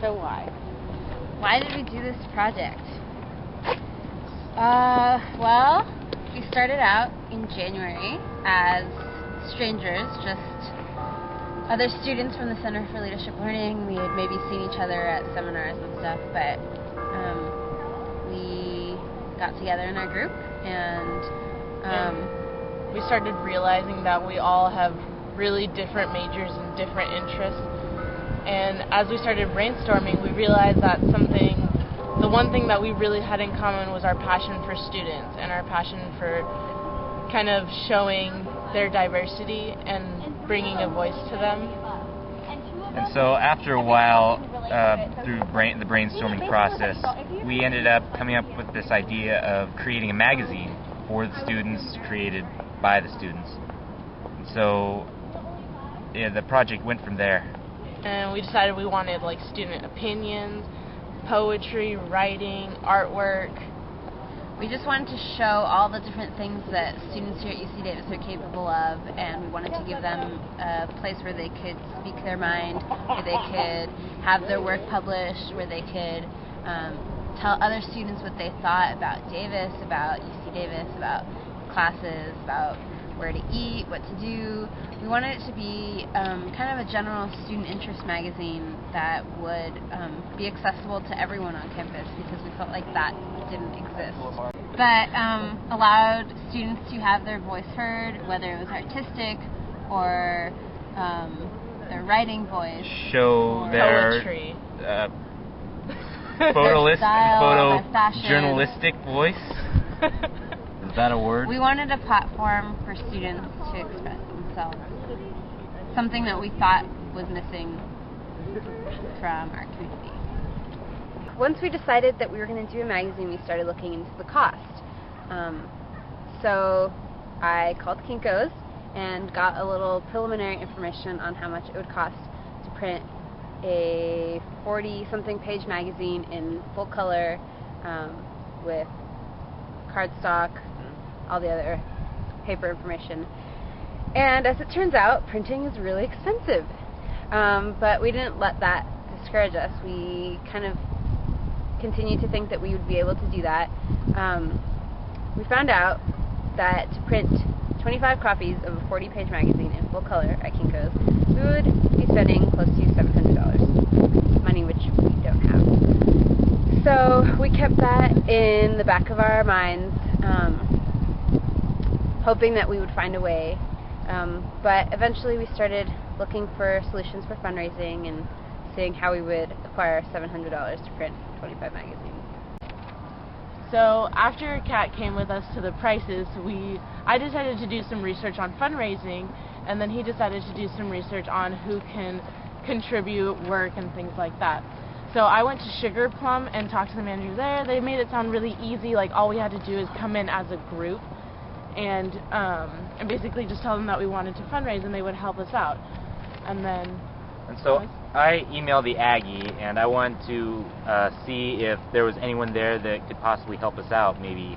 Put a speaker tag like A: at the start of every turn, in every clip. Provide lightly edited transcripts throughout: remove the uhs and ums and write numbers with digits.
A: So why?
B: Why did we do this project? Well, we started out in January as strangers, just other students from the Center for Leadership Learning. We had maybe seen each other at seminars and stuff, but we got together in our group and
A: we started realizing that we all have really different majors and different interests. And as we started brainstorming, we realized that the one thing that we really had in common was our passion for students and our passion for kind of showing their diversity and bringing a voice to them.
C: And so after a while, through the brainstorming process, we ended up coming up with this idea of creating a magazine for the students, created by the students. And so the project went from there.
A: And we decided we wanted like student opinions, poetry, writing, artwork.
B: We just wanted to show all the different things that students here at UC Davis are capable of, and we wanted to give them a place where they could speak their mind, where they could have their work published, where they could tell other students what they thought about Davis, about UC Davis, about classes, about where to eat, what to do. We wanted it to be kind of a general student interest magazine that would be accessible to everyone on campus, because we felt like that didn't exist. But allowed students to have their voice heard, whether it was artistic or their writing voice.
C: Show their
A: poetry.
C: Photojournalistic voice. Is that a word?
B: We wanted a platform for students to express themselves. Something that we thought was missing from our community. Once we decided that we were going to do a magazine, we started looking into the cost. So I called Kinko's and got a little preliminary information on how much it would cost to print a 40-something page magazine in full color with cardstock, all the other paper information. And as it turns out, printing is really expensive. But we didn't let that discourage us. We kind of continued to think that we would be able to do that. We found out that to print 25 copies of a 40-page magazine in full color at Kinko's, we would be spending close to $700, money which we don't have. So we kept that in the back of our minds, hoping that we would find a way. But eventually we started looking for solutions for fundraising and seeing how we would acquire $700 to print 25 magazines.
A: So after Kat came with us to the prices, I decided to do some research on fundraising, and then he decided to do some research on who can contribute work and things like that. So I went to Sugar Plum and talked to the manager there. They made it sound really easy, like all we had to do is come in as a group and basically just tell them that we wanted to fundraise and they would help us out. And
C: so I emailed the Aggie, and I wanted to see if there was anyone there that could possibly help us out, maybe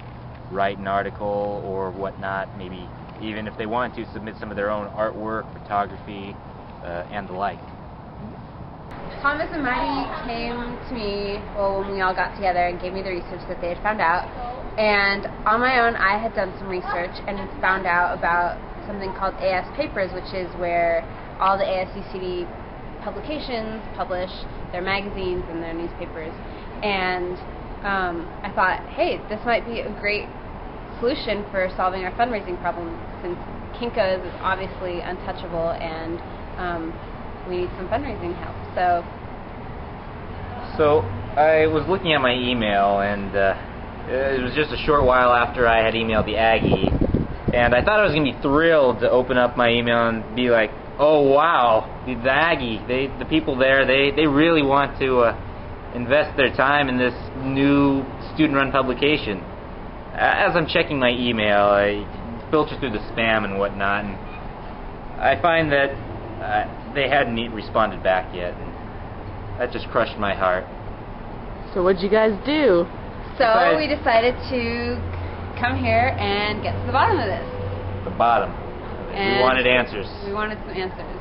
C: write an article or whatnot, maybe even if they wanted to submit some of their own artwork, photography, and the like.
B: Thomas and Maddie came to me when we all got together and gave me the research that they had found out. And on my own, I had done some research and found out about something called AS Papers, which is where all the ASUCD publications publish their magazines and their newspapers. And I thought, hey, this might be a great solution for solving our fundraising problem, since Kinko's is obviously untouchable and we need some fundraising help.
C: So I was looking at my email, and it was just a short while after I had emailed the Aggie, and I thought I was going to be thrilled to open up my email and be like, oh wow, the Aggie, the people there, they really want to invest their time in this new student-run publication. As I'm checking my email, I filter through the spam and whatnot, and I find that they hadn't responded back yet, and that just crushed my heart.
A: so what'd you guys do?
B: So we decided to come here and get to the bottom of this.
C: The bottom.
B: And
C: we wanted answers.
B: We wanted some answers.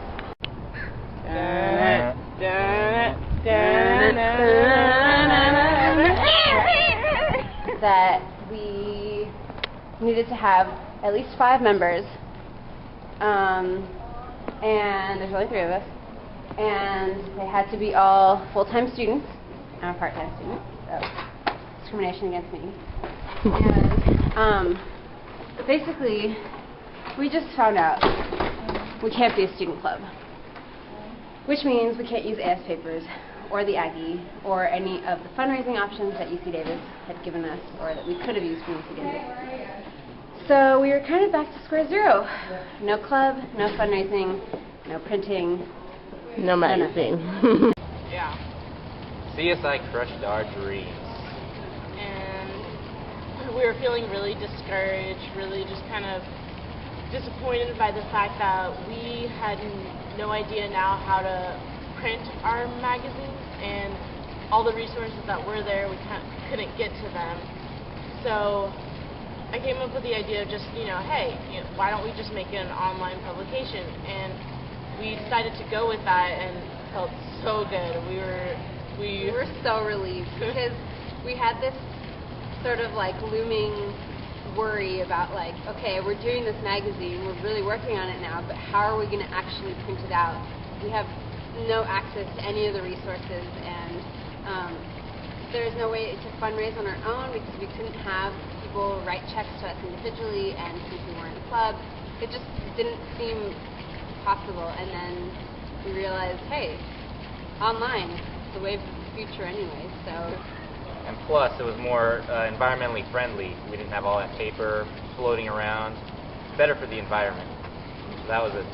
A: Dun it, dun it, dun it.
B: that we needed to have at least 5 members, and there's only 3 of us, and they had to be all full-time students. I'm a part-time student, so discrimination against me. And basically, we just found out we can't be a student club, which means we can't use AS Papers or the Aggie or any of the fundraising options that UC Davis had given us or that we could have used from UC Davis. So we were kind of back to square zero. No club, no fundraising, no printing,
A: No magazine.
D: Yeah.
C: CSI crushed our dreams.
A: And we were feeling really discouraged, really just kind of disappointed by the fact that we had no idea now how to print our magazines, and all the resources that were there, we couldn't get to them. So I came up with the idea of just, hey, why don't we just make it an online publication? And we decided to go with that, and felt so good. We were
B: so relieved because we had this sort of like looming worry about like, okay, we're doing this magazine, we're really working on it now, but how are we going to actually print it out? We have no access to any of the resources, and there's no way to fundraise on our own because we couldn't have people write checks to us individually, and since we weren't a club, it just didn't seem possible. And then we realized, hey, online is the wave of the future anyway, so.
C: And plus, it was more environmentally friendly. We didn't have all that paper floating around. Better for the environment. So that was a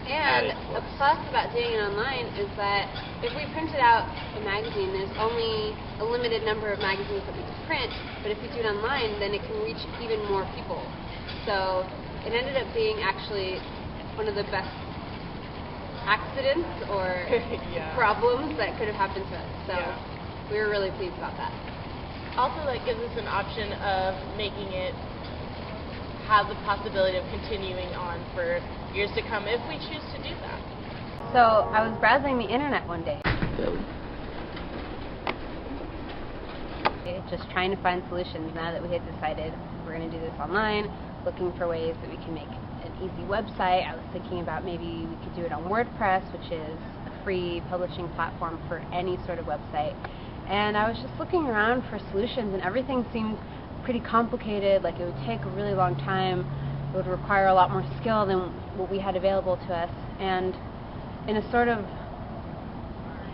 B: And a plus about doing it online is that if we printed out a magazine, there's only a limited number of magazines that we can print, but if we do it online, then it can reach even more people. So it ended up being actually one of the best accidents or problems that could have happened to us. So we were really pleased about that.
A: Also, that gives us an option of making it have the possibility of continuing on for years to come if we choose to do that.
B: So I was browsing the internet one day, just trying to find solutions now that we had decided we're going to do this online, looking for ways that we can make an easy website. I was thinking about maybe we could do it on WordPress, which is a free publishing platform for any sort of website. And I was just looking around for solutions, and everything seemed pretty complicated, like it would take a really long time, it would require a lot more skill than what we had available to us. And in a sort of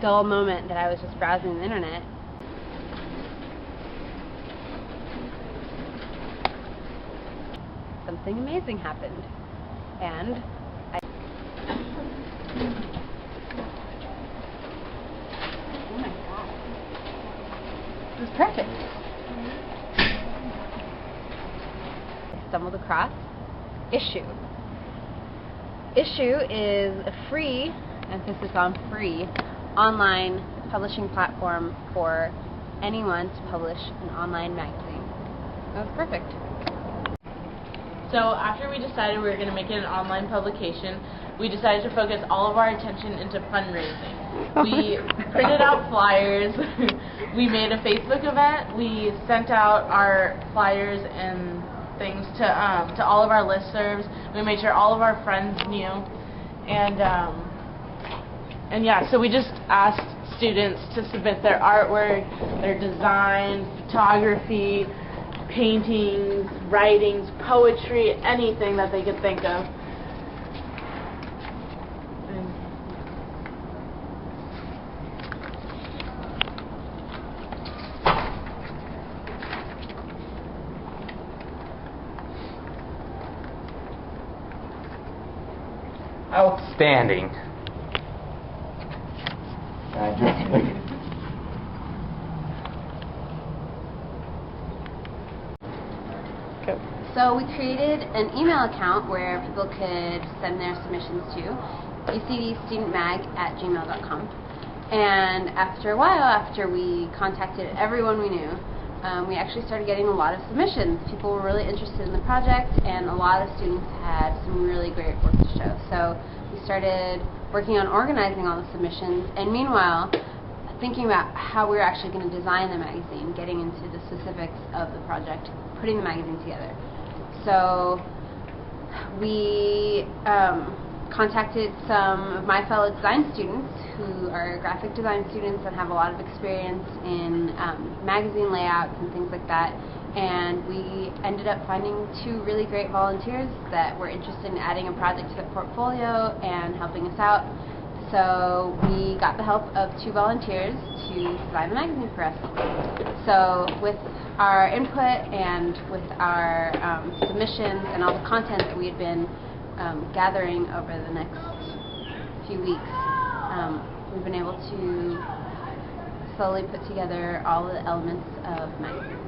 B: dull moment that I was just browsing the internet, something amazing happened. And oh my god, it was perfect. I stumbled across Issuu. Issuu is a free, emphasis on free, online publishing platform for anyone to publish an online magazine. That was perfect.
A: So after we decided we were going to make it an online publication, we decided to focus all of our attention into fundraising. We printed out flyers, we made a Facebook event, we sent out our flyers and things to all of our listservs. We made sure all of our friends knew, and yeah, so we just asked students to submit their artwork, their design, photography, paintings, writings, poetry, anything that they could think of.
C: outstanding.
B: So we created an email account where people could send their submissions to ucdstudentmag@gmail.com. And after a while, after we contacted everyone we knew, we actually started getting a lot of submissions. People were really interested in the project, and a lot of students had some really great work to show. So we started working on organizing all the submissions, and meanwhile, thinking about how we were actually going to design the magazine, getting into the specifics of the project, putting the magazine together. So we contacted some of my fellow design students who are graphic design students and have a lot of experience in magazine layouts and things like that. And we ended up finding 2 really great volunteers that were interested in adding a project to their portfolio and helping us out. So we got the help of 2 volunteers to design the magazine for us. So with our input and with our submissions and all the content that we had been gathering over the next few weeks, we've been able to slowly put together all the elements of magazine.